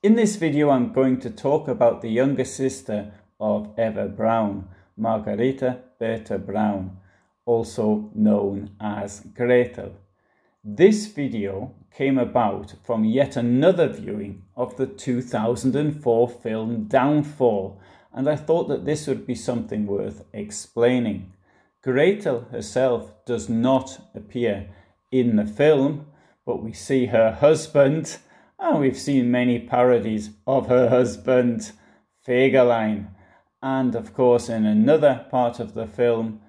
In this video I'm going to talk about the younger sister of Eva Braun, Margarete Berta Braun, also known as Gretl. This video came about from yet another viewing of the 2004 film Downfall, and I thought that this would be something worth explaining. Gretl herself does not appear in the film, but we see her husband, and we've seen many parodies of her husband, Fegelein. And of course, in another part of the film,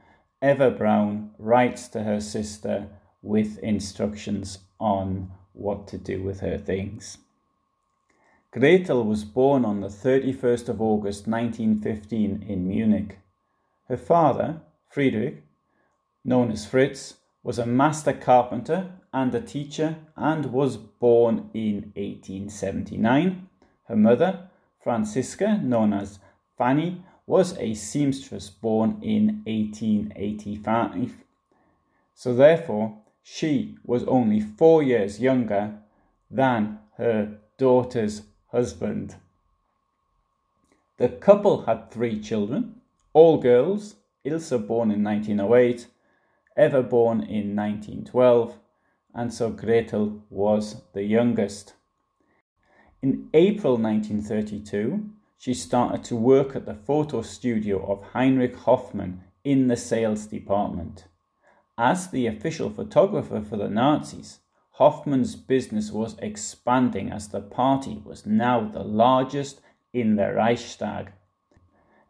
Eva Braun writes to her sister with instructions on what to do with her things. Gretl was born on the 31st of August 1915 in Munich. Her father, Friedrich, known as Fritz, was a master carpenter and a teacher and was born in 1879. Her mother, Franziska, known as Fanny, was a seamstress born in 1885. So therefore, she was only 4 years younger than her daughter's husband. The couple had 3 children, all girls: Ilse, born in 1908, Eva, born in 1912, and so Gretl was the youngest. In April 1932, she started to work at the photo studio of Heinrich Hoffmann in the sales department. As the official photographer for the Nazis, Hoffmann's business was expanding as the party was now the largest in the Reichstag.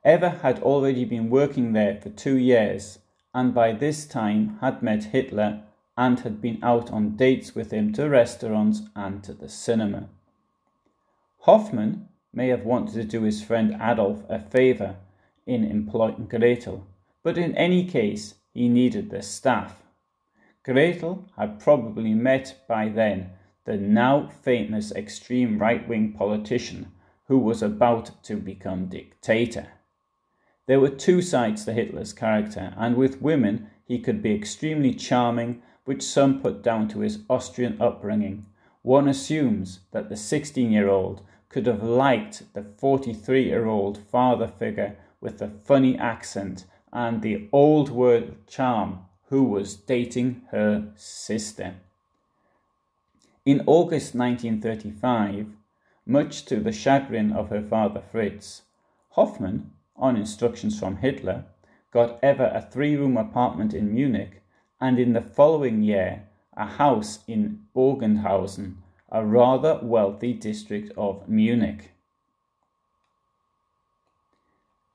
Eva had already been working there for 2 years, and by this time had met Hitler and had been out on dates with him to restaurants and to the cinema. Hoffmann may have wanted to do his friend Adolf a favour in employing Gretl, but in any case he needed the staff. Gretl had probably met by then the now famous extreme right-wing politician who was about to become dictator. There were 2 sides to Hitler's character, and with women he could be extremely charming, which some put down to his Austrian upbringing. One assumes that the 16-year-old could have liked the 43-year-old father figure with the funny accent and the old world charm who was dating her sister. In August 1935, much to the chagrin of her father Fritz, Hoffmann, on instructions from Hitler, got Eva a 3-room apartment in Munich, and in the following year a house in Bogenhausen, a rather wealthy district of Munich.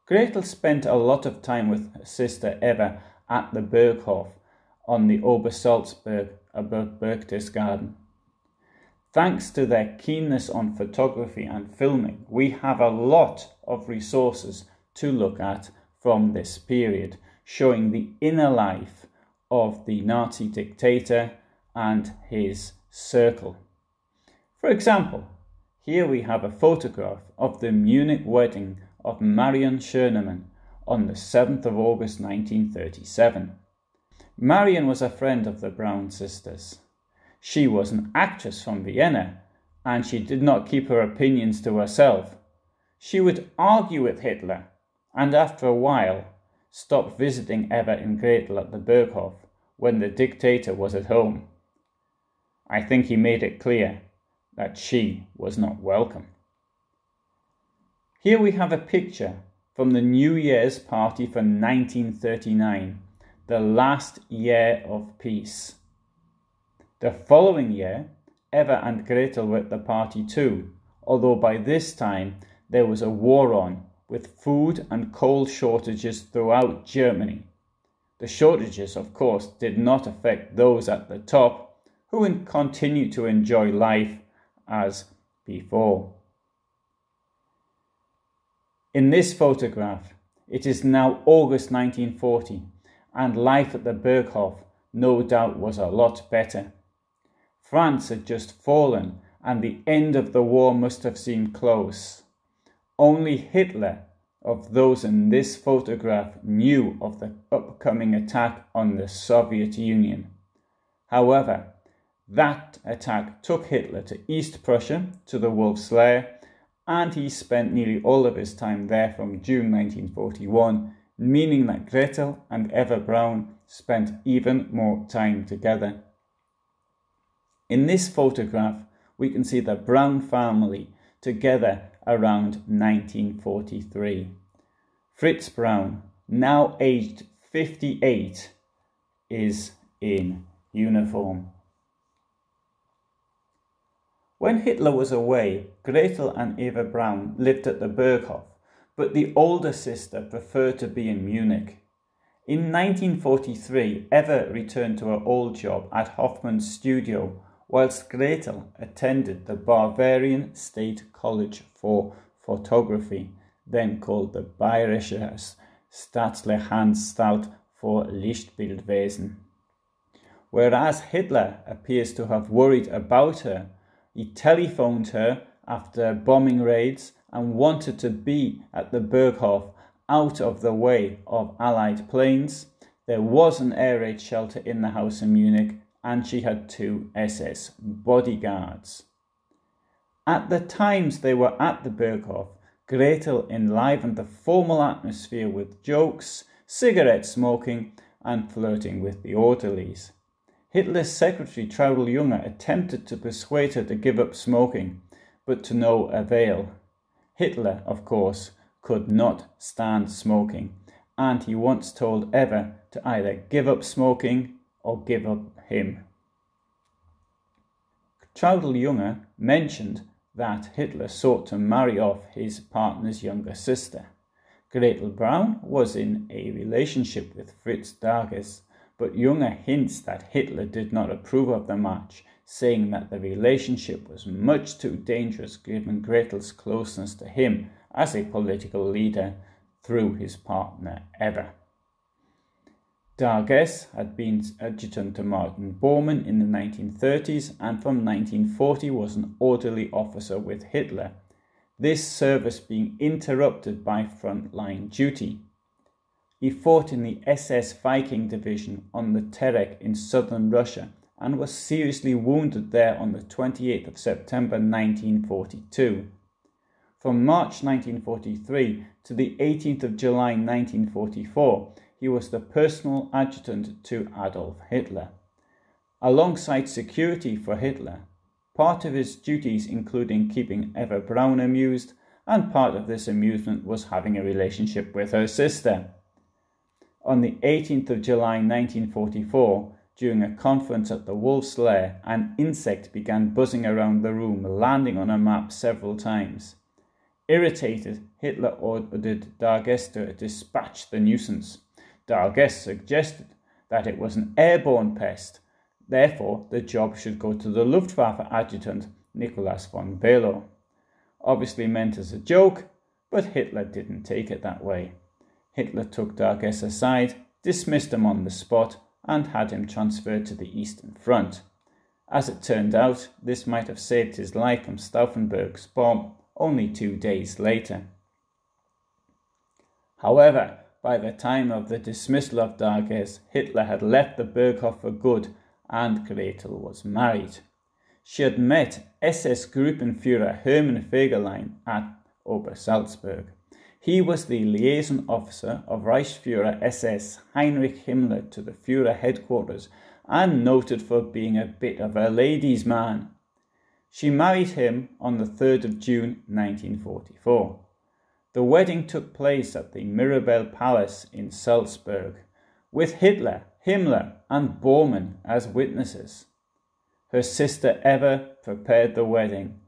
Gretl spent a lot of time with her sister Eva at the Berghof on the Obersalzberg above Berchtesgaden. Thanks to their keenness on photography and filming, we have a lot of resources to look at from this period, showing the inner life of the Nazi dictator and his circle. For example, here we have a photograph of the Munich wedding of Marion Schönemann on the 7th of August 1937. Marion was a friend of the Braun sisters. She was an actress from Vienna, and she did not keep her opinions to herself. She would argue with Hitler, and after a while stopped visiting Eva and Gretl at the Berghof when the dictator was at home. I think he made it clear that she was not welcome. Here we have a picture from the New Year's party for 1939, the last year of peace. The following year, Eva and Gretl were at the party too, although by this time there was a war on, with food and coal shortages throughout Germany. The shortages, of course, did not affect those at the top, who continued to enjoy life as before. In this photograph, it is now August 1940, and life at the Berghof no doubt was a lot better. France had just fallen, and the end of the war must have seemed close. Only Hitler, of those in this photograph, knew of the upcoming attack on the Soviet Union. However, That attack took Hitler to East Prussia, to the Wolf's Lair, and he spent nearly all of his time there from June 1941, meaning that Gretl and Eva Braun spent even more time together. In this photograph, we can see the Braun family together around 1943. Fritz Braun, now aged 58, is in uniform. When Hitler was away, Gretl and Eva Braun lived at the Berghof, but the older sister preferred to be in Munich. In 1943, Eva returned to her old job at Hoffmann's studio, whilst Gretl attended the Bavarian State College for Photography, then called the Bayerische Staatliche Anstalt für Lichtbildwesen. Whereas Hitler appears to have worried about her, he telephoned her after bombing raids and wanted to be at the Berghof out of the way of Allied planes. There was an air raid shelter in the house in Munich, and she had 2 SS bodyguards. At the times they were at the Berghof, Gretl enlivened the formal atmosphere with jokes, cigarette smoking, and flirting with the orderlies. Hitler's secretary Traudl Junge attempted to persuade her to give up smoking, but to no avail. Hitler, of course, could not stand smoking, and he once told Eva to either give up smoking or give up him. Traudl Junge mentioned that Hitler sought to marry off his partner's younger sister. Gretl Braun was in a relationship with Fritz, but Junge hints that Hitler did not approve of the match, saying that the relationship was much too dangerous given Gretl's closeness to him as a political leader through his partner Eva. Darges had been adjutant to Martin Bormann in the 1930s and from 1940 was an orderly officer with Hitler, this service being interrupted by frontline duty. He fought in the SS Viking division on the Terek in southern Russia and was seriously wounded there on the 28th of September 1942. From March 1943 to the 18th of July 1944, he was the personal adjutant to Adolf Hitler. Alongside security for Hitler, part of his duties including keeping Eva Braun amused, and part of this amusement was having a relationship with her sister. On the 18th of July 1944, during a conference at the Wolf's Lair, an insect began buzzing around the room, landing on a map several times. Irritated, Hitler ordered Darges to dispatch the nuisance. Darges suggested that it was an airborne pest, therefore the job should go to the Luftwaffe adjutant Nicolas von Below. Obviously meant as a joke, but Hitler didn't take it that way. Hitler took Darges aside, dismissed him on the spot, and had him transferred to the Eastern Front. As it turned out, this might have saved his life from Stauffenberg's bomb only 2 days later. However, by the time of the dismissal of Darges, Hitler had left the Berghof for good and Gretl was married. She had met SS Gruppenführer Hermann Fegelein at Obersalzberg. He was the liaison officer of Reichsführer SS Heinrich Himmler to the Führer headquarters and noted for being a bit of a ladies' man. She married him on the 3rd of June 1944. The wedding took place at the Mirabell Palace in Salzburg, with Hitler, Himmler and Bormann as witnesses. Her sister Eva prepared the wedding.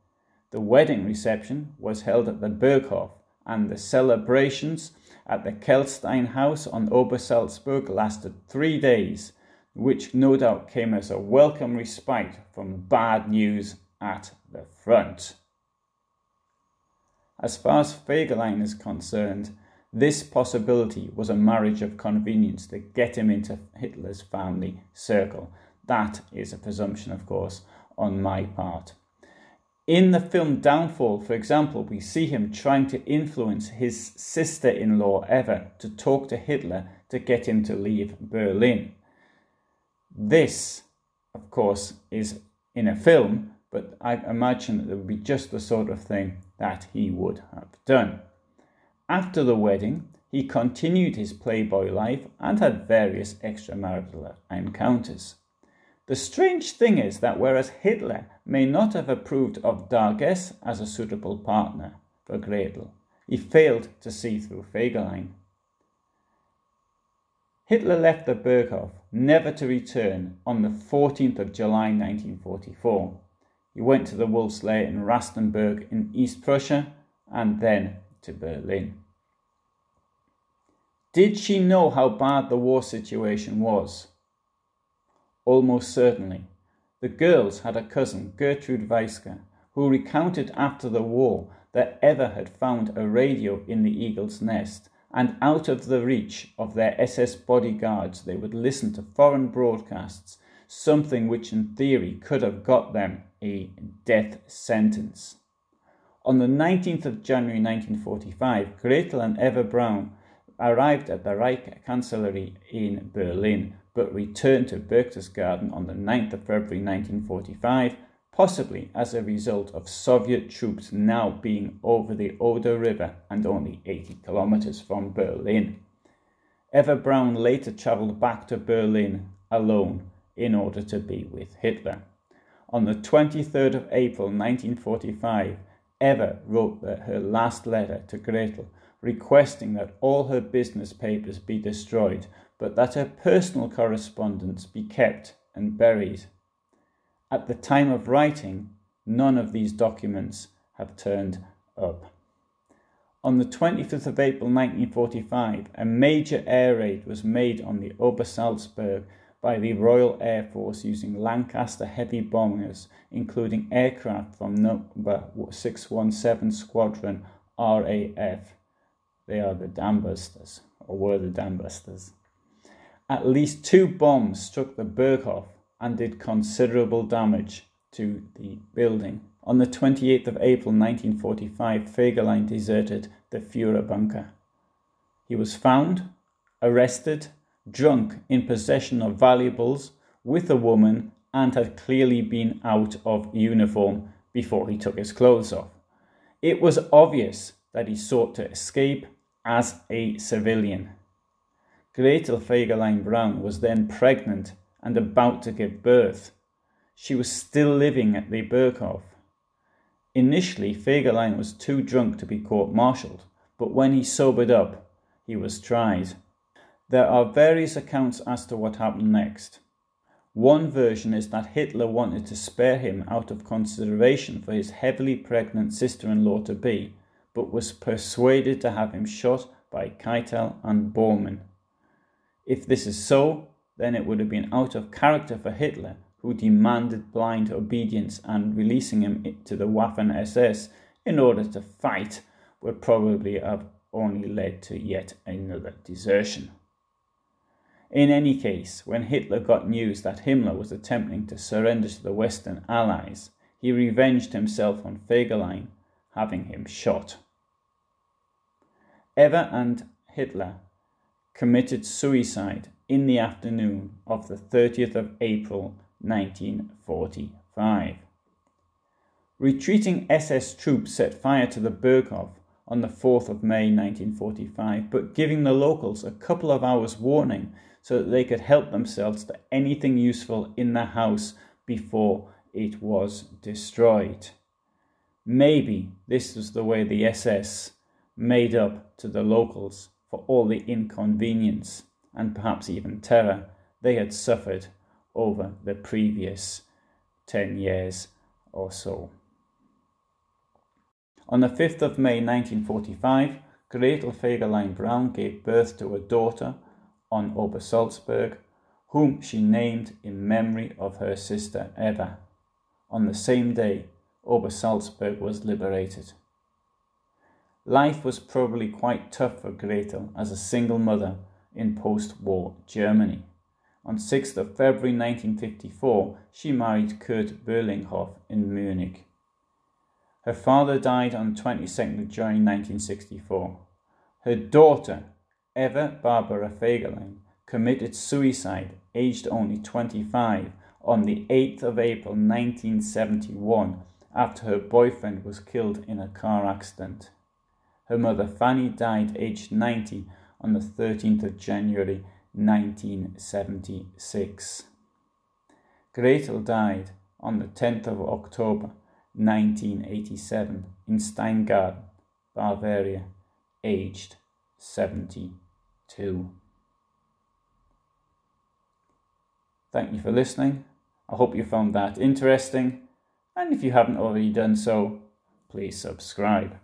The wedding reception was held at the Berghof, and the celebrations at the Kelstein House on Obersalzberg lasted 3 days, which no doubt came as a welcome respite from bad news at the front. As far as Fegelein is concerned, this possibility was a marriage of convenience to get him into Hitler's family circle. That is a presumption, of course, on my part. In the film Downfall, for example, we see him trying to influence his sister-in-law Eva to talk to Hitler to get him to leave Berlin. This, of course, is in a film, but I imagine that it would be just the sort of thing that he would have done. After the wedding, he continued his playboy life and had various extramarital encounters. The strange thing is that whereas Hitler may not have approved of Darges as a suitable partner for Gretl, he failed to see through Fegelein. Hitler left the Berghof, never to return, on the 14th of July 1944. He went to the Wolf's Lair in Rastenburg in East Prussia and then to Berlin. Did she know how bad the war situation was? Almost certainly. The girls had a cousin, Gertrude Weiske, who recounted after the war that Eva had found a radio in the eagle's nest, and out of the reach of their SS bodyguards they would listen to foreign broadcasts, something which in theory could have got them a death sentence. On the 19th of January 1945, Gretl and Eva Braun arrived at the Reich Chancellery in Berlin, but returned to Berchtesgaden on the 9th of February 1945, possibly as a result of Soviet troops now being over the Oder River and only 80 kilometers from Berlin. Eva Braun later travelled back to Berlin alone in order to be with Hitler. On the 23rd of April 1945, Eva wrote her last letter to Gretl, requesting that all her business papers be destroyed, but that her personal correspondence be kept and buried. At the time of writing, none of these documents have turned up. On the 25th of April 1945, a major air raid was made on the Obersalzberg by the Royal Air Force using Lancaster heavy bombers, including aircraft from number 617 Squadron RAF. They are the Dambusters, or were the Dambusters. At least 2 bombs struck the Berghof and did considerable damage to the building. On the 28th of April 1945, Fegelein deserted the Führerbunker. He was found, arrested, drunk, in possession of valuables, with a woman, and had clearly been out of uniform before he took his clothes off. It was obvious that he sought to escape as a civilian. Gretl Fegelein Braun was then pregnant and about to give birth. She was still living at the Berghof. Initially, Fegelein was too drunk to be court-martialed, but when he sobered up, he was tried. There are various accounts as to what happened next. One version is that Hitler wanted to spare him out of consideration for his heavily pregnant sister-in-law-to-be, but was persuaded to have him shot by Keitel and Bormann. If this is so, then it would have been out of character for Hitler, who demanded blind obedience, and releasing him to the Waffen-SS in order to fight would probably have only led to yet another desertion. In any case, when Hitler got news that Himmler was attempting to surrender to the Western Allies, he revenged himself on Fegelein, having him shot. Eva and Hitler committed suicide in the afternoon of the 30th of April 1945. Retreating SS troops set fire to the Berghof on the 4th of May 1945, but giving the locals a couple of hours warning so that they could help themselves to anything useful in the house before it was destroyed. Maybe this was the way the SS made up to the locals for all the inconvenience and perhaps even terror they had suffered over the previous 10 years or so. On the 5th of May 1945, Gretl Fegelein Braun gave birth to a daughter on Obersalzberg, whom she named in memory of her sister Eva. On the same day, Obersalzberg was liberated. Life was probably quite tough for Gretl as a single mother in post-war Germany. On 6th of February 1954, she married Kurt Berlinghoff in Munich. Her father died on 22nd of January 1964. Her daughter, Eva Barbara Fegelein, committed suicide, aged only 25, on the 8th of April 1971 after her boyfriend was killed in a car accident. Her mother Fanny died aged 90 on the 13th of January 1976. Gretl died on the 10th of October 1987 in Steingarten, Bavaria, aged 72. Thank you for listening. I hope you found that interesting, and if you haven't already done so, please subscribe.